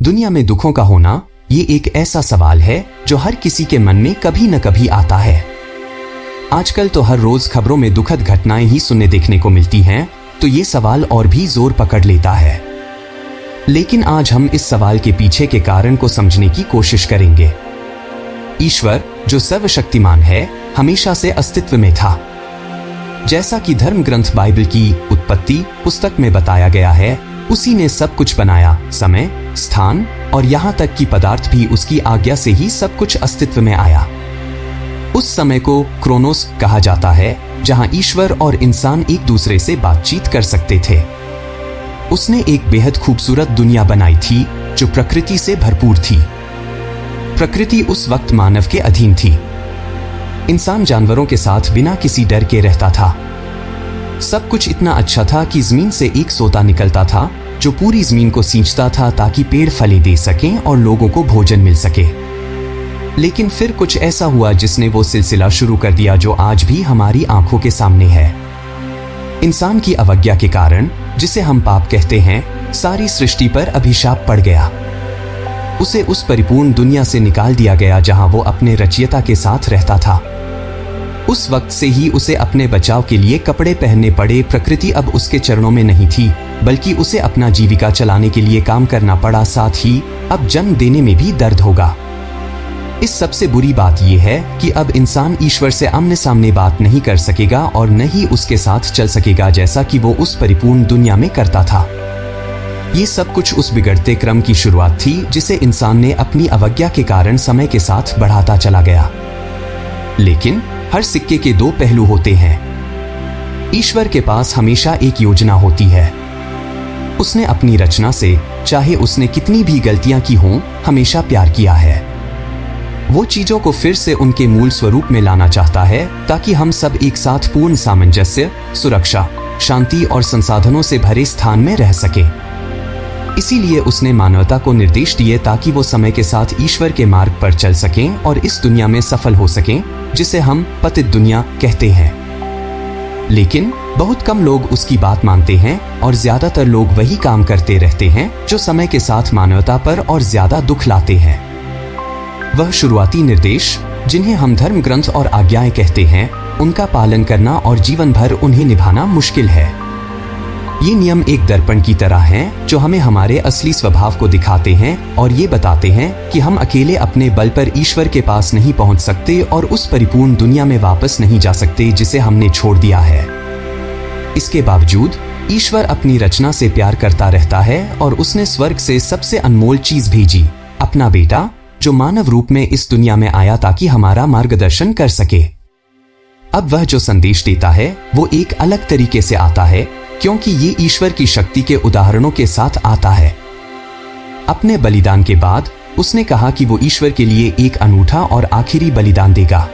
दुनिया में दुखों का होना ये एक ऐसा सवाल है जो हर किसी के मन में कभी न कभी आता है। आजकल तो हर रोज खबरों में दुखद घटनाएं ही सुनने देखने को मिलती हैं, तो ये सवाल और भी जोर पकड़ लेता है। लेकिन आज हम इस सवाल के पीछे के कारण को समझने की कोशिश करेंगे। ईश्वर जो सर्वशक्तिमान है, हमेशा से अस्तित्व में था। जैसा कि धर्म ग्रंथ बाइबल की उत्पत्ति पुस्तक में बताया गया है, उसी ने सब कुछ बनाया। समय, स्थान और यहाँ तक कि पदार्थ भी उसकी आज्ञा से ही सब कुछ अस्तित्व में आया। उस समय को क्रोनोस कहा जाता है, जहाँ ईश्वर और इंसान एक दूसरे से बातचीत कर सकते थे। उसने एक बेहद खूबसूरत दुनिया बनाई थी जो प्रकृति से भरपूर थी। प्रकृति उस वक्त मानव के अधीन थी। इंसान जानवरों के साथ बिना किसी डर के रहता था। सब कुछ इतना अच्छा था कि जमीन से एक सोता निकलता था जो पूरी जमीन को सींचता था ताकि पेड़ फलें दे सकें और लोगों को भोजन मिल सके। लेकिन फिर कुछ ऐसा हुआ जिसने वो सिलसिला शुरू कर दिया जो आज भी हमारी आंखों के सामने है। इंसान की अवज्ञा के कारण, जिसे हम पाप कहते हैं, सारी सृष्टि पर अभिशाप पड़ गया। उसे उस परिपूर्ण दुनिया से निकाल दिया गया जहां वो अपने रचयिता के साथ रहता था। उस वक्त से ही उसे अपने बचाव के लिए कपड़े पहनने पड़े। प्रकृति अब उसके चरणों में नहीं थी, बल्कि उसे अपना जीविका चलाने के लिए काम करना पड़ा। साथ ही अब जन्म देने में भी दर्द होगा। इस सबसे बुरी बात यह है कि अब इंसान ईश्वर से आमने सामने बात नहीं कर सकेगा और न ही उसके साथ चल सकेगा जैसा कि वो उस परिपूर्ण दुनिया में करता था। ये सब कुछ उस बिगड़ते क्रम की शुरुआत थी जिसे इंसान ने अपनी अवज्ञा के कारण समय के साथ बढ़ाता चला गया। लेकिन हर सिक्के के दो पहलू होते हैं। ईश्वर के पास हमेशा एक योजना होती है। उसने अपनी रचना से, चाहे उसने कितनी भी गलतियां की हों, हमेशा प्यार किया है। वो चीजों को फिर से उनके मूल स्वरूप में लाना चाहता है ताकि हम सब एक साथ पूर्ण सामंजस्य, सुरक्षा, शांति और संसाधनों से भरे स्थान में रह सकें। इसीलिए उसने मानवता को निर्देश दिए ताकि वो समय के साथ ईश्वर के मार्ग पर चल सकें और इस दुनिया में सफल हो सकें, जिसे हम पतित दुनिया कहते हैं। लेकिन बहुत कम लोग उसकी बात मानते हैं और ज्यादातर लोग वही काम करते रहते हैं जो समय के साथ मानवता पर और ज्यादा दुख लाते हैं। वह शुरुआती निर्देश, जिन्हें हम धर्म ग्रंथ और आज्ञाएं कहते हैं, उनका पालन करना और जीवन भर उन्हें निभाना मुश्किल है। ये नियम एक दर्पण की तरह हैं जो हमें हमारे असली स्वभाव को दिखाते हैं और ये बताते हैं कि हम अकेले अपने बल पर ईश्वर के पास नहीं पहुंच सकते और उस परिपूर्ण दुनिया में वापस नहीं जा सकते जिसे हमने छोड़ दिया है। इसके बावजूद ईश्वर अपनी रचना से प्यार करता रहता है और उसने स्वर्ग से सबसे अनमोल चीज भेजी, अपना बेटा, जो मानव रूप में इस दुनिया में आया ताकि हमारा मार्गदर्शन कर सके। अब वह जो संदेश देता है वो एक अलग तरीके से आता है, क्योंकि ये ईश्वर की शक्ति के उदाहरणों के साथ आता है। अपने बलिदान के बाद उसने कहा कि वो ईश्वर के लिए एक अनूठा और आखिरी बलिदान देगा।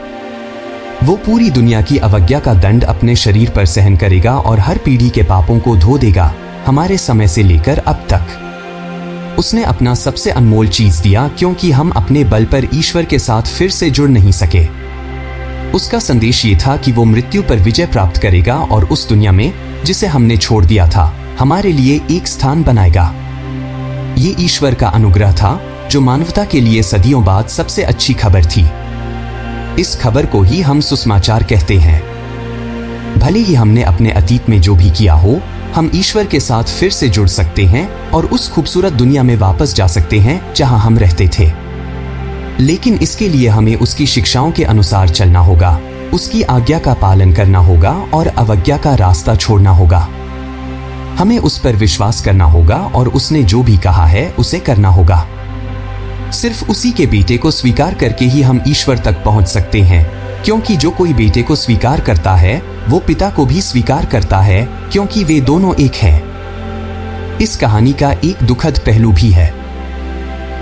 वो पूरी दुनिया की अवज्ञा का दंड अपने शरीर पर सहन करेगा और हर पीढ़ी के पापों को धो देगा, हमारे समय से लेकर अब तक। उसने अपना सबसे अनमोल चीज दिया क्योंकि हम अपने बल पर ईश्वर के साथ फिर से जुड़ नहीं सके। उसका संदेश ये था कि वो मृत्यु पर विजय प्राप्त करेगा और उस दुनिया में, जिसे हमने छोड़ दिया था, हमारे लिए एक स्थान बनाएगा। ये ईश्वर का अनुग्रह था जो मानवता के लिए सदियों बाद सबसे अच्छी खबर थी। इस खबर को ही हम सुसमाचार कहते हैं। भले ही हमने अपने अतीत में जो भी किया हो, हम ईश्वर के साथ फिर से जुड़ सकते हैं और उस खूबसूरत दुनिया में वापस जा सकते हैं जहां हम रहते थे। लेकिन इसके लिए हमें उसकी शिक्षाओं के अनुसार चलना होगा, उसकी आज्ञा का पालन करना होगा और अवज्ञा का रास्ता छोड़ना होगा। हमें उस पर विश्वास करना होगा और उसने जो भी कहा है उसे करना होगा। सिर्फ उसी के बेटे को स्वीकार करके ही हम ईश्वर तक पहुंच सकते हैं, क्योंकि जो कोई बेटे को स्वीकार करता है वो पिता को भी स्वीकार करता है, क्योंकि वे दोनों एक हैं। इस कहानी का एक दुखद पहलू भी है।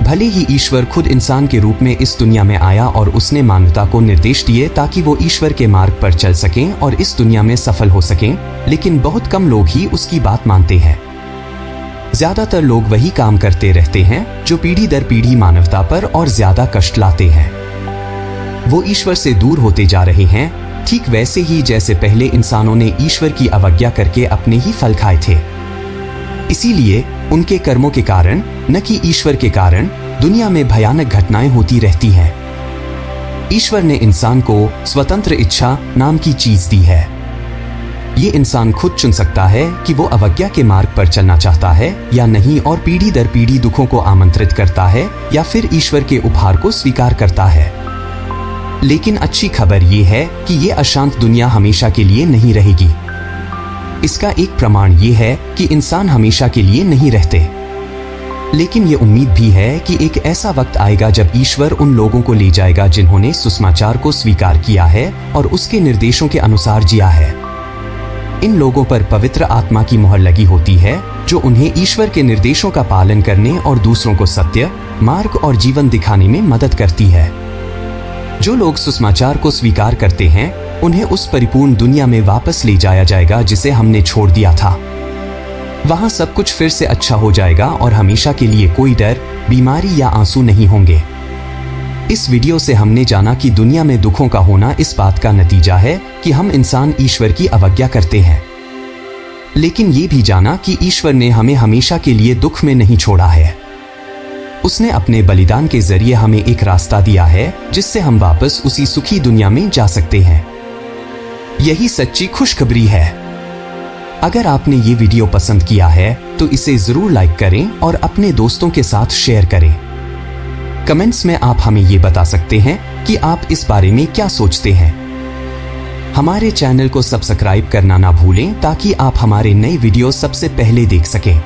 भले ही ईश्वर खुद इंसान के रूप में इस दुनिया में आया और उसने मानवता को निर्देश दिए ताकि वो ईश्वर के मार्ग पर चल सकें और इस दुनिया में सफल हो सकें, लेकिन बहुत कम लोग ही उसकी बात मानते हैं। ज्यादातर लोग वही काम करते रहते हैं जो पीढ़ी दर पीढ़ी मानवता पर और ज्यादा कष्ट लाते हैं। वो ईश्वर से दूर होते जा रहे हैं, ठीक वैसे ही जैसे पहले इंसानों ने ईश्वर की अवज्ञा करके अपने ही फल खाए थे। इसीलिए उनके कर्मों के कारण, न कि ईश्वर के कारण, दुनिया में भयानक घटनाएं होती रहती हैं। ईश्वर ने इंसान को स्वतंत्र इच्छा नाम की चीज दी है। ये इंसान खुद चुन सकता है कि वो अवज्ञा के मार्ग पर चलना चाहता है या नहीं, और पीढ़ी दर पीढ़ी दुखों को आमंत्रित करता है या फिर ईश्वर के उपहार को स्वीकार करता है। लेकिन अच्छी खबर ये है कि ये अशांत दुनिया हमेशा के लिए नहीं रहेगी। इसका एक प्रमाण ये है कि इंसान हमेशा के लिए नहीं रहते। लेकिन ये उम्मीद भी है कि एक ऐसा वक्त आएगा जब ईश्वर उन लोगों को ले जाएगा जिन्होंने सुसमाचार को स्वीकार किया है और उसके निर्देशों के अनुसार जिया है। इन लोगों पर पवित्र आत्मा की मुहर लगी होती है, जो उन्हें ईश्वर के निर्देशों का पालन करने और दूसरों को सत्य, मार्ग और जीवन दिखाने में मदद करती है। जो लोग सुसमाचार को स्वीकार करते हैं, उन्हें उस परिपूर्ण दुनिया में वापस ले जाया जाएगा जिसे हमने छोड़ दिया था। वहां सब कुछ फिर से अच्छा हो जाएगा और हमेशा के लिए कोई डर, बीमारी या आंसू नहीं होंगे। इस वीडियो से हमने जाना कि दुनिया में दुखों का होना इस बात का नतीजा है कि हम इंसान ईश्वर की अवज्ञा करते हैं। लेकिन ये भी जाना कि ईश्वर ने हमें हमेशा के लिए दुख में नहीं छोड़ा है। उसने अपने बलिदान के जरिए हमें एक रास्ता दिया है जिससे हम वापस उसी सुखी दुनिया में जा सकते हैं। यही सच्ची खुशखबरी है। अगर आपने ये वीडियो पसंद किया है तो इसे जरूर लाइक करें और अपने दोस्तों के साथ शेयर करें। कमेंट्स में आप हमें ये बता सकते हैं कि आप इस बारे में क्या सोचते हैं। हमारे चैनल को सब्सक्राइब करना ना भूलें ताकि आप हमारे नए वीडियो सबसे पहले देख सकें।